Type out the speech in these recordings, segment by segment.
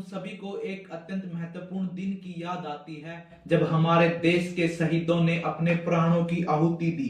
हम सभी को एक अत्यंत महत्वपूर्ण दिन की याद आती है जब हमारे देश के शहीदों ने अपने प्राणों की आहुति दी।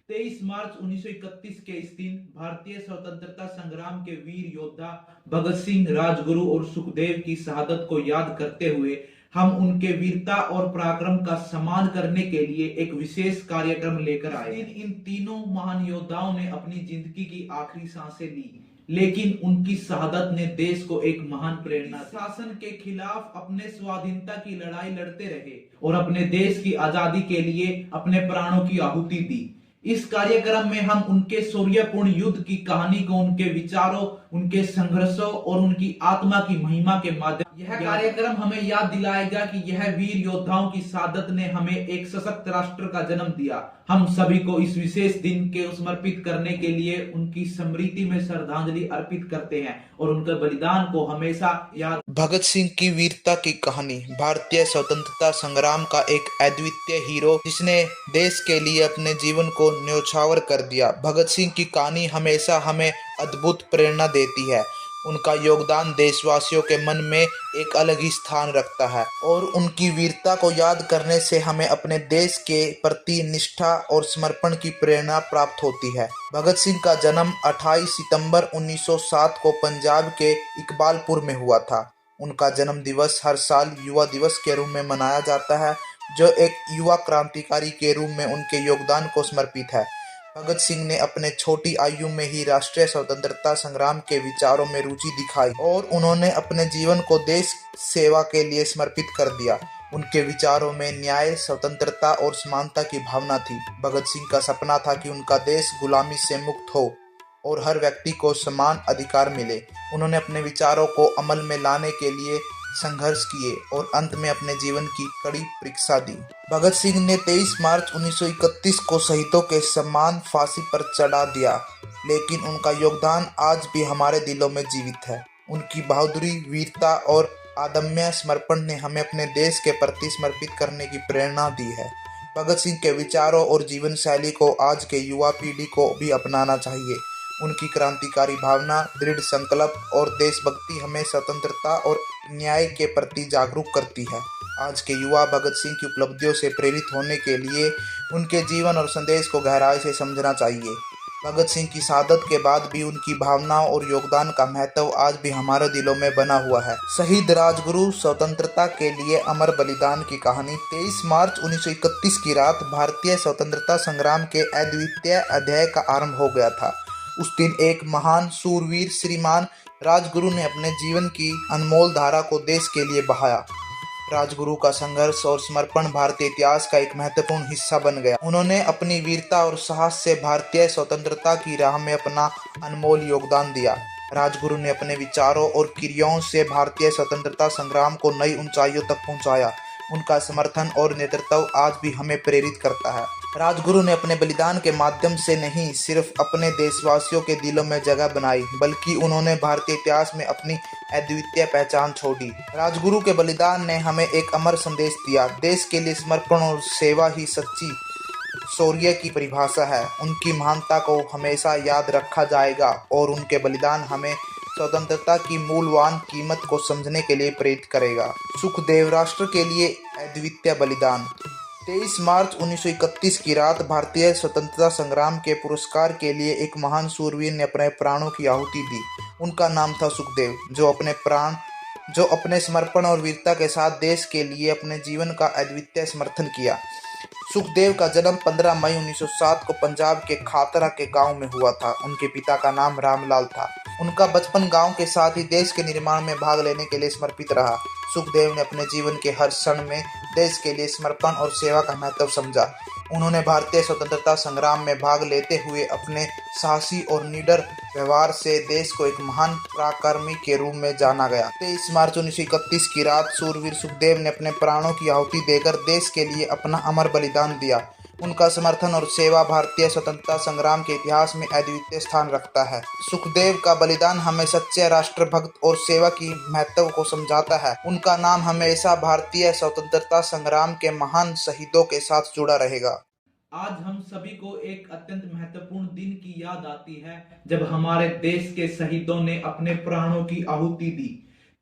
23 मार्च 1931 के इस दिन भारतीय स्वतंत्रता संग्राम के वीर योद्धा भगत सिंह, राजगुरु और सुखदेव की शहादत को याद करते हुए हम उनके वीरता और पराक्रम का सम्मान करने के लिए एक विशेष कार्यक्रम लेकर आए। इन तीनों महान योद्धाओं ने अपनी जिंदगी की आखिरी सांसें ली, लेकिन उनकी शहादत ने देश को एक महान प्रेरणा दी। शासन के खिलाफ अपने स्वाधीनता की लड़ाई लड़ते रहे और अपने देश की आजादी के लिए अपने प्राणों की आहुति दी। इस कार्यक्रम में हम उनके शौर्यपूर्ण युद्ध की कहानी को उनके विचारों, उनके संघर्षों और उनकी आत्मा की महिमा के माध्यम यह कार्यक्रम हमें याद दिलाएगा कि यह वीर योद्धाओं की शहादत ने हमें एक सशक्त राष्ट्र का जन्म दिया। हम सभी को इस विशेष दिन के समर्पित करने के लिए उनकी स्मृति में श्रद्धांजलि अर्पित करते हैं और उनके बलिदान को हमेशा याद। भगत सिंह की वीरता की कहानी भारतीय स्वतंत्रता संग्राम का एक अद्वितीय हीरो जिसने देश के लिए अपने जीवन को न्यौछावर कर दिया। भगत सिंह की कहानी हमेशा हमें अद्भुत प्रेरणा देती है। उनका योगदान देशवासियों के मन में एक अलग ही स्थान रखता है और उनकी वीरता को याद करने से हमें अपने देश के प्रति निष्ठा और समर्पण की प्रेरणा प्राप्त होती है। भगत सिंह का जन्म 28 सितंबर 1907 को पंजाब के इकबालपुर में हुआ था। उनका जन्म दिवस हर साल युवा दिवस के रूप में मनाया जाता है, जो एक युवा क्रांतिकारी के रूप में उनके योगदान को समर्पित है। भगत सिंह ने अपने छोटी आयु में ही राष्ट्रीय स्वतंत्रता संग्राम के विचारों में रुचि दिखाई और उन्होंने अपने जीवन को देश सेवा के लिए समर्पित कर दिया। उनके विचारों में न्याय, स्वतंत्रता और समानता की भावना थी। भगत सिंह का सपना था कि उनका देश गुलामी से मुक्त हो और हर व्यक्ति को समान अधिकार मिले। उन्होंने अपने विचारों को अमल में लाने के लिए संघर्ष किए और अंत में अपने जीवन की कड़ी परीक्षा दी। भगत सिंह ने 23 मार्च 1931 को शहीदों के सम्मान फांसी पर चढ़ा दिया, लेकिन उनका योगदान आज भी हमारे दिलों में जीवित है। उनकी बहादुरी, वीरता और अदम्य समर्पण ने हमें अपने देश के प्रति समर्पित करने की प्रेरणा दी है। भगत सिंह के विचारों और जीवन शैली को आज के युवा पीढ़ी को भी अपनाना चाहिए। उनकी क्रांतिकारी भावना, दृढ़ संकल्प और देशभक्ति हमें स्वतंत्रता और न्याय के प्रति जागरूक करती है। आज के युवा भगत सिंह की उपलब्धियों से प्रेरित होने के लिए उनके जीवन और संदेश को गहराई से समझना चाहिए। भगत सिंह की शहादत के बाद भी उनकी भावनाओं और योगदान का महत्व आज भी हमारे दिलों में बना हुआ है। शहीद राजगुरु स्वतंत्रता के लिए अमर बलिदान की कहानी। 23 मार्च 1931 की रात भारतीय स्वतंत्रता संग्राम के अद्वितीय अध्याय का आरंभ हो गया था। उस दिन एक महान सूरवीर श्रीमान राजगुरु ने अपने जीवन की अनमोल धारा को देश के लिए बहाया। राजगुरु का संघर्ष और समर्पण भारतीय इतिहास का एक महत्वपूर्ण हिस्सा बन गया। उन्होंने अपनी वीरता और साहस से भारतीय स्वतंत्रता की राह में अपना अनमोल योगदान दिया। राजगुरु ने अपने विचारों और क्रियाओं से भारतीय स्वतंत्रता संग्राम को नई ऊंचाइयों तक पहुंचाया। उनका समर्थन और नेतृत्व आज भी हमें प्रेरित करता है। राजगुरु ने अपने बलिदान के माध्यम से नहीं सिर्फ अपने देशवासियों के दिलों में जगह बनाई, बल्कि उन्होंने भारतीय इतिहास में अपनी अद्वितीय पहचान छोड़ी। राजगुरु के बलिदान ने हमें एक अमर संदेश दिया। देश के लिए समर्पण और सेवा ही सच्ची शौर्य की परिभाषा है। उनकी महानता को हमेशा याद रखा जाएगा और उनके बलिदान हमें स्वतंत्रता की मूल्यवान कीमत को समझने के लिए प्रेरित करेगा। सुखदेव राष्ट्र के लिए अद्वितीय बलिदान। 23 मार्च 1931 की रात भारतीय स्वतंत्रता संग्राम के पुरस्कार के लिए एक महान सूरवीर ने अपने प्राणों की आहुति दी। उनका नाम था सुखदेव, जो अपने समर्पण और वीरता के साथ देश के लिए अपने जीवन का अद्वितीय समर्थन किया। सुखदेव का जन्म 15 मई 1907 को पंजाब के खातरा के गांव में हुआ था। उनके पिता का नाम रामलाल था। उनका बचपन गांव के साथ ही देश के निर्माण में भाग लेने के लिए समर्पित रहा। सुखदेव ने अपने जीवन के हर क्षण में देश के लिए समर्पण और सेवा का महत्व समझा। उन्होंने भारतीय स्वतंत्रता संग्राम में भाग लेते हुए अपने साहसी और निडर व्यवहार से देश को एक महान पराक्रमी के रूप में जाना गया। 23 मार्च 1931 की रात सूरवीर सुखदेव ने अपने प्राणों की आहुति देकर देश के लिए अपना अमर बलिदान दिया। उनका समर्थन और सेवा भारतीय स्वतंत्रता संग्राम के इतिहास में अद्वितीय स्थान रखता है। सुखदेव का बलिदान हमें सच्चे राष्ट्रभक्त और सेवा की महत्व को समझाता है। उनका नाम हमेशा भारतीय स्वतंत्रता संग्राम के महान शहीदों के साथ जुड़ा रहेगा। आज हम सभी को एक अत्यंत महत्वपूर्ण दिन की याद आती है जब हमारे देश के शहीदों ने अपने प्राणों की आहुति दी।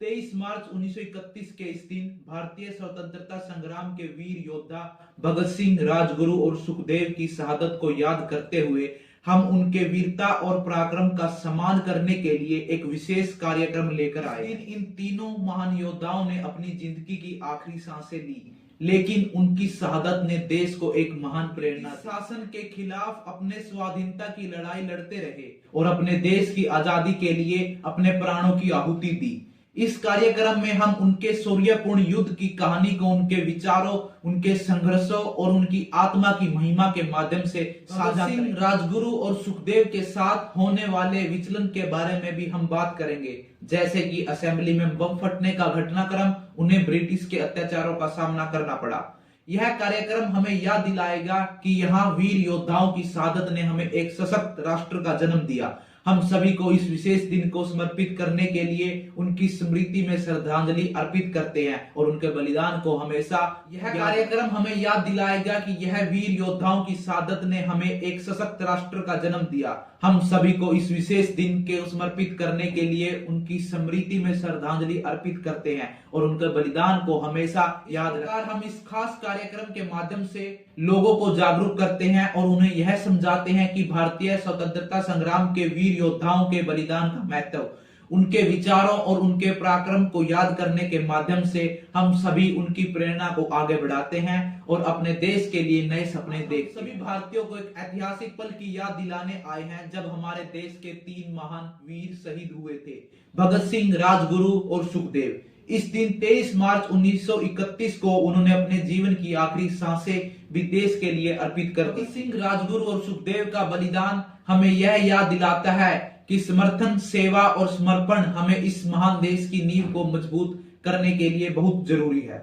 23 मार्च 1931 के इस दिन भारतीय स्वतंत्रता संग्राम के वीर योद्धा भगत सिंह, राजगुरु और सुखदेव की शहादत को याद करते हुए हम उनके वीरता और पराक्रम का सम्मान करने के लिए एक विशेष कार्यक्रम लेकर आए। इन तीनों महान योद्धाओं ने अपनी जिंदगी की आखिरी सांसें ली, लेकिन उनकी शहादत ने देश को एक महान प्रेरणा दी। शासन के खिलाफ अपने स्वाधीनता की लड़ाई लड़ते रहे और अपने देश की आजादी के लिए अपने प्राणों की आहुति दी। इस कार्यक्रम में हम उनके शौर्यपूर्ण युद्ध की कहानी को उनके विचारों, उनके संघर्षों और उनकी आत्मा की महिमा के माध्यम से साझा करेंगे। राजगुरु और सुखदेव के साथ होने वाले विचलन के बारे में भी हम बात करेंगे, जैसे कि असेंबली में बम फटने का घटनाक्रम, उन्हें ब्रिटिश के अत्याचारों का सामना करना पड़ा। यह कार्यक्रम हमें याद दिलाएगा कि यहाँ वीर योद्धाओं की शहादत ने हमें एक सशक्त राष्ट्र का जन्म दिया। हम सभी को इस विशेष दिन को समर्पित करने के लिए उनकी स्मृति में श्रद्धांजलि अर्पित करते हैं और उनके बलिदान को हमेशा यह कार्यक्रम हमें याद दिलाएगा कि यह वीर योद्धाओं की शहादत ने हमें एक सशक्त राष्ट्र का जन्म दिया। हम सभी को इस विशेष दिन के समर्पित करने के लिए उनकी स्मृति में श्रद्धांजलि अर्पित करते हैं और उनके बलिदान को हमेशा याद रखकर हम इस खास कार्यक्रम के माध्यम से लोगों को जागरूक करते हैं और उन्हें यह समझाते हैं कि भारतीय स्वतंत्रता संग्राम के वीर योद्धाओं के बलिदान का महत्व, उनके विचारों और उनके पराक्रम को याद करने के माध्यम से हम सभी उनकी प्रेरणा को आगे बढ़ाते हैं और अपने देश के लिए नए सपने देखते हैं। सभी भारतीयों को एक ऐतिहासिक पल की याद दिलाने आए हैं जब हमारे देश के 3 महान वीर शहीद हुए थे, भगत सिंह, राजगुरु और सुखदेव। इस दिन 23 मार्च 1931 को उन्होंने अपने जीवन की आखिरी सांसें भी देश के लिए अर्पित कर दी। भगत सिंह, राजगुरु और सुखदेव का बलिदान हमें यह याद दिलाता है कि समर्थन, सेवा और समर्पण हमें इस महान देश की नींव को मजबूत करने के लिए बहुत जरूरी है।